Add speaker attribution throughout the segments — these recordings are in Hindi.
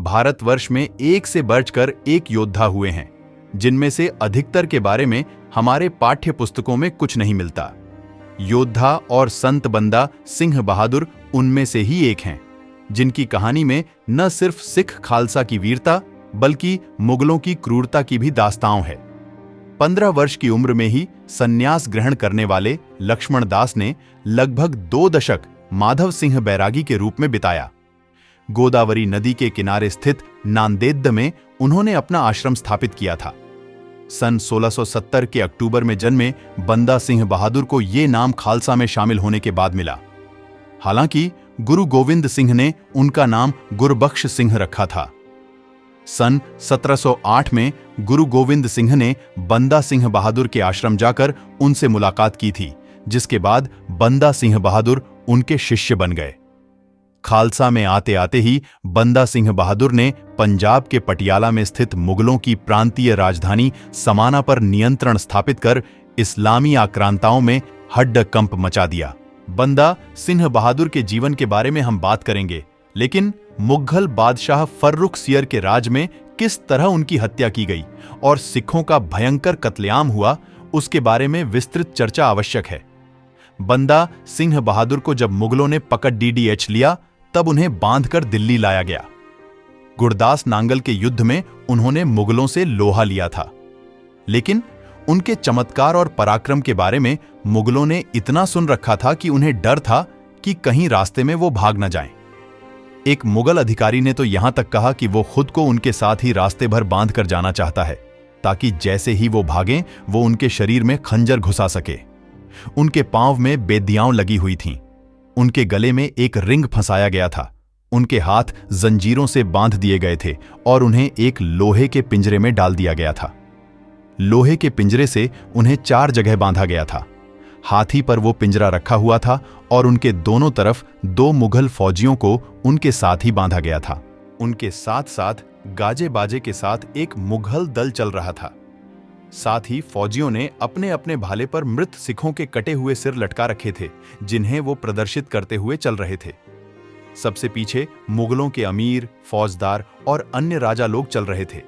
Speaker 1: भारतवर्ष में एक से बढ़कर एक योद्धा हुए हैं, जिनमें से अधिकतर के बारे में हमारे पाठ्य पुस्तकों में कुछ नहीं मिलता। योद्धा और संत बंदा सिंह बहादुर उनमें से ही एक हैं, जिनकी कहानी में न सिर्फ सिख खालसा की वीरता बल्कि मुगलों की क्रूरता की भी दास्तां है। 15 वर्ष की उम्र में ही संन्यास ग्रहण करने वाले लक्ष्मण दास ने लगभग 2 दशक माधव सिंह बैरागी के रूप में बिताया। गोदावरी नदी के किनारे स्थित नांदेड़ में उन्होंने अपना आश्रम स्थापित किया था। सन 1670 के अक्टूबर में जन्मे बंदा सिंह बहादुर को ये नाम खालसा में शामिल होने के बाद मिला। हालांकि गुरु गोविंद सिंह ने उनका नाम गुरबख्श सिंह रखा था। सन 1708 में गुरु गोविंद सिंह ने बंदा सिंह बहादुर के आश्रम जाकर उनसे मुलाकात की थी, जिसके बाद बंदा सिंह बहादुर उनके शिष्य बन गए। खालसा में आते आते ही बंदा सिंह बहादुर ने पंजाब के पटियाला में स्थित मुगलों की प्रांतीय राजधानी समाना पर नियंत्रण स्थापित कर इस्लामी आक्रांताओं में हड्डकंप मचा दिया। बंदा सिंह बहादुर के जीवन के बारे में हम बात करेंगे, लेकिन मुगल बादशाह फर्रुख सियर के राज में किस तरह उनकी हत्या की गई और सिखों का भयंकर कत्लेआम हुआ, उसके बारे में विस्तृत चर्चा आवश्यक है। बंदा सिंह बहादुर को जब मुगलों ने पकड़ DDH लिया, तब उन्हें बांधकर दिल्ली लाया गया। गुरदास नांगल के युद्ध में उन्होंने मुगलों से लोहा लिया था, लेकिन उनके चमत्कार और पराक्रम के बारे में मुगलों ने इतना सुन रखा था कि उन्हें डर था कि कहीं रास्ते में वो भाग न जाएं। एक मुगल अधिकारी ने तो यहां तक कहा कि वो खुद को उनके साथ ही रास्ते भर बांध कर जाना चाहता है, ताकि जैसे ही वो भागें वो उनके शरीर में खंजर घुसा सके। उनके पांव में बेदियां लगी हुई थीं। उनके गले में एक रिंग फंसाया गया था। उनके हाथ जंजीरों से बांध दिए गए थे और उन्हें एक लोहे के पिंजरे में डाल दिया गया था। लोहे के पिंजरे से उन्हें 4 जगह बांधा गया था। हाथी पर वो पिंजरा रखा हुआ था और उनके दोनों तरफ 2 मुगल फौजियों को उनके साथ ही बांधा गया था। उनके साथ साथ गाजे बाजे के साथ एक मुगल दल चल रहा था। साथ ही फौजियों ने अपने अपने भाले पर मृत सिखों के कटे हुए सिर लटका रखे थे, जिन्हें वो प्रदर्शित करते हुए चल रहे थे। सबसे पीछे मुगलों के अमीर, फौजदार और अन्य राजा लोग चल रहे थे।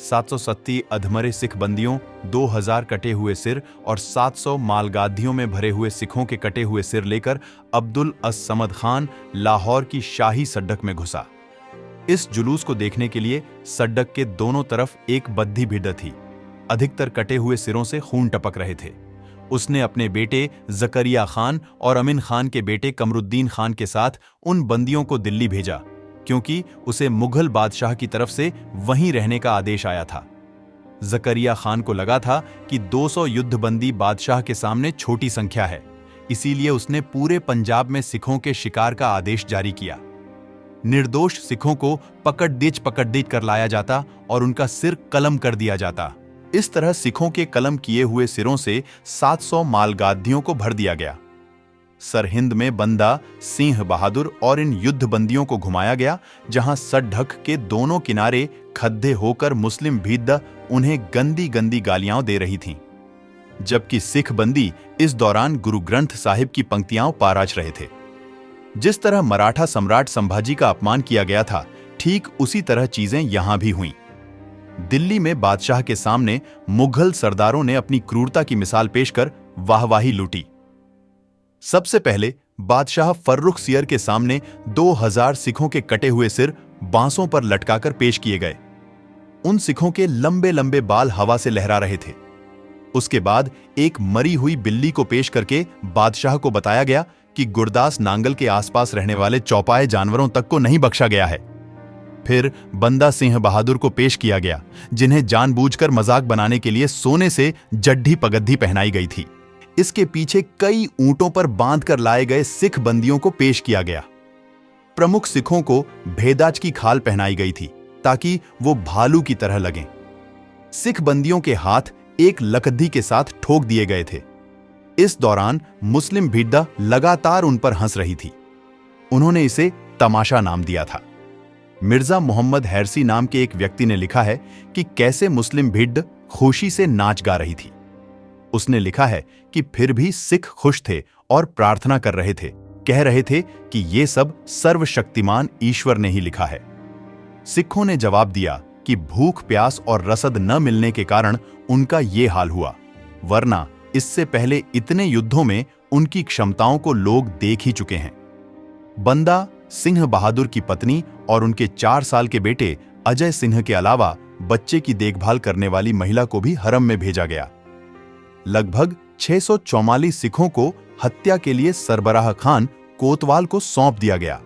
Speaker 1: 770 अधमरे सिख बंदियों, 2000 कटे हुए सिर और 700 मालगादियों में भरे हुए सिखों के कटे हुए सिर लेकर अब्दुल अस समद खान लाहौर की शाही सड्डक में घुसा। इस जुलूस को देखने के लिए सड्डक के दोनों तरफ एक बद्धी भिड़ थी। अधिकतर कटे हुए सिरों से खून टपक रहे थे। उसने अपने बेटे जकरिया खान और अमीन खान के बेटे कमरुद्दीन खान के साथ उन बंदियों को दिल्ली भेजा, क्योंकि उसे मुगल बादशाह की तरफ से वहीं रहने का आदेश आया था। जकरिया खान को लगा था कि 200 युद्धबंदी बादशाह के सामने छोटी संख्या है, इसीलिए उसने पूरे पंजाब में सिखों के शिकार का आदेश जारी किया। निर्दोष सिखों को पकड़ दीच कर लाया जाता और उनका सिर कलम कर दिया जाता। इस तरह सिखों के कलम किए हुए सिरों से 700 मालगादियों को भर दिया गया। सरहिंद में बंदा सिंह बहादुर और इन युद्धबंदियों को घुमाया गया, जहां सड्डक के दोनों किनारे खद्दे होकर मुस्लिम भीड़ उन्हें गंदी गंदी गालियां दे रही थीं, जबकि सिख बंदी इस दौरान गुरु ग्रंथ साहिब की पंक्तियां पाराच रहे थे। जिस तरह मराठा सम्राट संभाजी का अपमान किया गया था, ठीक उसी तरह चीजें यहां भी हुईं। दिल्ली में बादशाह के सामने मुगल सरदारों ने अपनी क्रूरता की मिसाल पेश कर वाहवाही लूटी। सबसे पहले बादशाह फर्रुख सियर के सामने 2000 सिखों के कटे हुए सिर बांसों पर लटकाकर पेश किए गए। उन सिखों के लंबे लंबे बाल हवा से लहरा रहे थे। उसके बाद एक मरी हुई बिल्ली को पेश करके बादशाह को बताया गया कि गुरदास नांगल के आसपास रहने वाले चौपाए जानवरों तक को नहीं बख्शा गया है। फिर बंदा सिंह बहादुर को पेश किया गया, जिन्हें जानबूझकर मजाक बनाने के लिए सोने से जड्ढी पगड्डी पहनाई गई थी। इसके पीछे कई ऊंटों पर बांधकर लाए गए सिख बंदियों को पेश किया गया। प्रमुख सिखों को भेदाच की खाल पहनाई गई थी, ताकि वो भालू की तरह लगें। सिख बंदियों के हाथ एक लकड़ी के साथ ठोक दिए गए थे। इस दौरान मुस्लिम भीड़ लगातार उन पर हंस रही थी। उन्होंने इसे तमाशा नाम दिया था। मिर्जा मोहम्मद हैरसी नाम के एक व्यक्ति ने लिखा है कि कैसे मुस्लिम भीड़ खुशी से नाच गा रही थी। उसने लिखा है कि फिर भी सिख खुश थे और प्रार्थना कर रहे थे, कह रहे थे कि ये सब सर्वशक्तिमान ईश्वर ने ही लिखा है। सिखों ने जवाब दिया कि भूख प्यास और रसद न मिलने के कारण उनका ये हाल हुआ, वरना इससे पहले इतने युद्धों में उनकी क्षमताओं को लोग देख ही चुके हैं। बंदा सिंह बहादुर की पत्नी और उनके 4 साल के बेटे अजय सिंह के अलावा बच्चे की देखभाल करने वाली महिला को भी हरम में भेजा गया। लगभग 644 सिखों को हत्या के लिए सरबराह खान कोतवाल को सौंप दिया गया।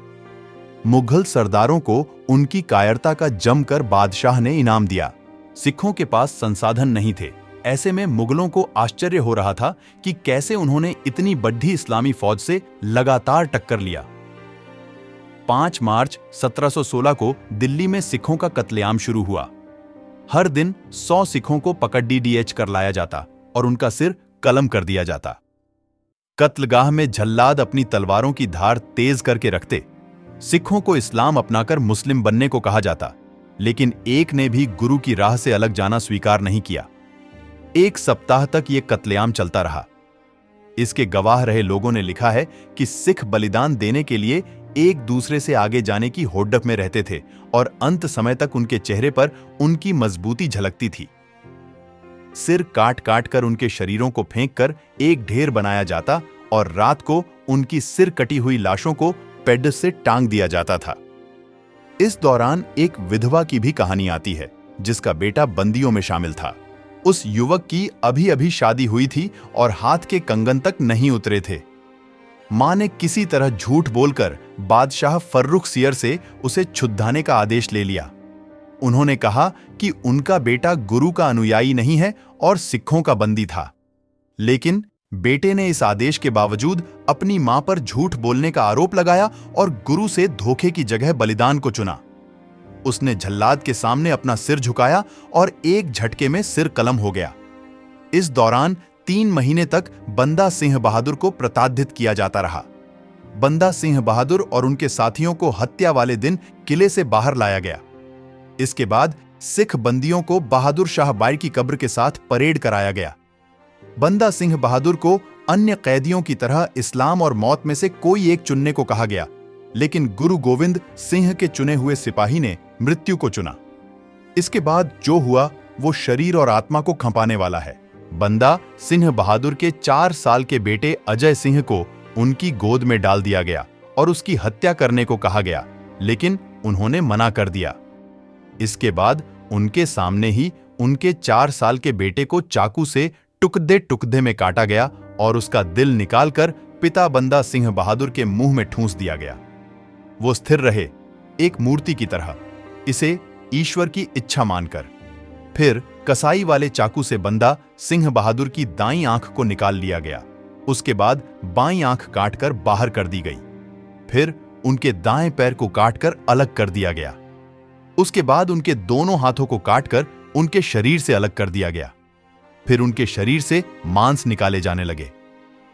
Speaker 1: मुगल सरदारों को उनकी कायरता का जमकर बादशाह ने इनाम दिया। सिखों के पास संसाधन नहीं थे, ऐसे में मुगलों को आश्चर्य हो रहा था कि कैसे उन्होंने इतनी बड़ी इस्लामी फौज से लगातार टक्कर लिया। 5 मार्च 1716 को दिल्ली में सिखों का कत्लेआम शुरू हुआ। हर दिन 100 सिखों को पकड़ DDH कर लाया जाता और उनका सिर कलम कर दिया जाता। कत्लगाह में झल्लाद अपनी तलवारों की धार तेज करके रखते। सिखों को इस्लाम अपनाकर मुस्लिम बनने को कहा जाता, लेकिन एक ने भी गुरु की राह से अलग जाना स्वीकार नहीं किया। 1 सप्ताह तक यह कत्लेआम चलता रहा। इसके गवाह रहे लोगों ने लिखा है कि सिख बलिदान देने के लिए एक दूसरे से आगे जाने की होड़प में रहते थे और अंत समय तक उनके चेहरे पर उनकी मजबूती झलकती थी। सिर काट काट कर उनके शरीरों को फेंक कर एक ढेर बनाया जाता और रात को उनकी सिर कटी हुई लाशों को पेड से टांग दिया जाता था। इस दौरान एक विधवा की भी कहानी आती है, जिसका बेटा बंदियों में शामिल था। उस युवक की अभी अभी शादी हुई थी और हाथ के कंगन तक नहीं उतरे थे। मां ने किसी तरह झूठ बोलकर बादशाह फर्रुख सियर से उसे छुड़ाने का आदेश ले लिया। उन्होंने कहा कि उनका बेटा गुरु का अनुयायी नहीं है और सिखों का बंदी था, लेकिन बेटे ने इस आदेश के बावजूद अपनी मां पर झूठ बोलने का आरोप लगाया और गुरु से धोखे की जगह बलिदान को चुना। उसने झल्लाद के सामने अपना सिर झुकाया और एक झटके में सिर कलम हो गया। इस दौरान 3 महीने तक बंदा सिंह बहादुर को प्रताड़ित किया जाता रहा। बंदा सिंह बहादुर और उनके साथियों को हत्या वाले दिन किले से बाहर लाया गया। इसके बाद सिख बंदियों को बहादुर शाह बाई की कब्र के साथ परेड कराया गया। बंदा सिंह बहादुर को अन्य कैदियों की तरह इस्लाम और मौत में से कोई एक चुनने को कहा गया, लेकिन गुरु गोविंद सिंह के चुने हुए सिपाही ने मृत्यु को चुना। इसके बाद जो हुआ वो शरीर और आत्मा को खपाने वाला है। बंदा सिंह बहादुर के 4 साल के बेटे अजय सिंह को उनकी गोद में डाल दिया गया और उसकी हत्या करने को कहा गया, लेकिन उन्होंने मना कर दिया। इसके बाद उनके सामने ही उनके 4 साल के बेटे को चाकू से टुकड़े टुकड़े में काटा गया और उसका दिल निकालकर पिता बंदा सिंह बहादुर के मुंह में ठूंस दिया गया। वो स्थिर रहे, एक मूर्ति की तरह, इसे ईश्वर की इच्छा मानकर। फिर कसाई वाले चाकू से बंदा सिंह बहादुर की दाईं आंख को निकाल लिया गया। उसके बाद बाईं आंख काटकर बाहर कर दी गई। फिर उनके दाएं पैर को काटकर अलग कर दिया गया। उसके बाद उनके दोनों हाथों को काटकर उनके शरीर से अलग कर दिया गया। फिर उनके शरीर से मांस निकाले जाने लगे।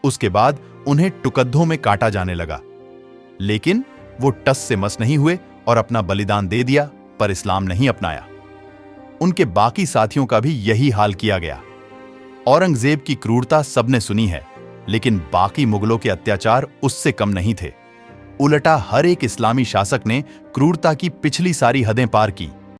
Speaker 1: उसके बाद उन्हें टुकड़ों में काटा जाने लगा, लेकिन वो टस से मस नहीं हुए और अपना बलिदान दे दिया, पर इस्लाम नहीं अपनाया। उनके बाकी साथियों का भी यही हाल किया गया। औरंगजेब की क्रूरता सबने सुनी है, लेकिन बाकी मुगलों के अत्याचार उससे कम नहीं थे। उल्टा हर एक इस्लामी शासक ने क्रूरता की पिछली सारी हदें पार की।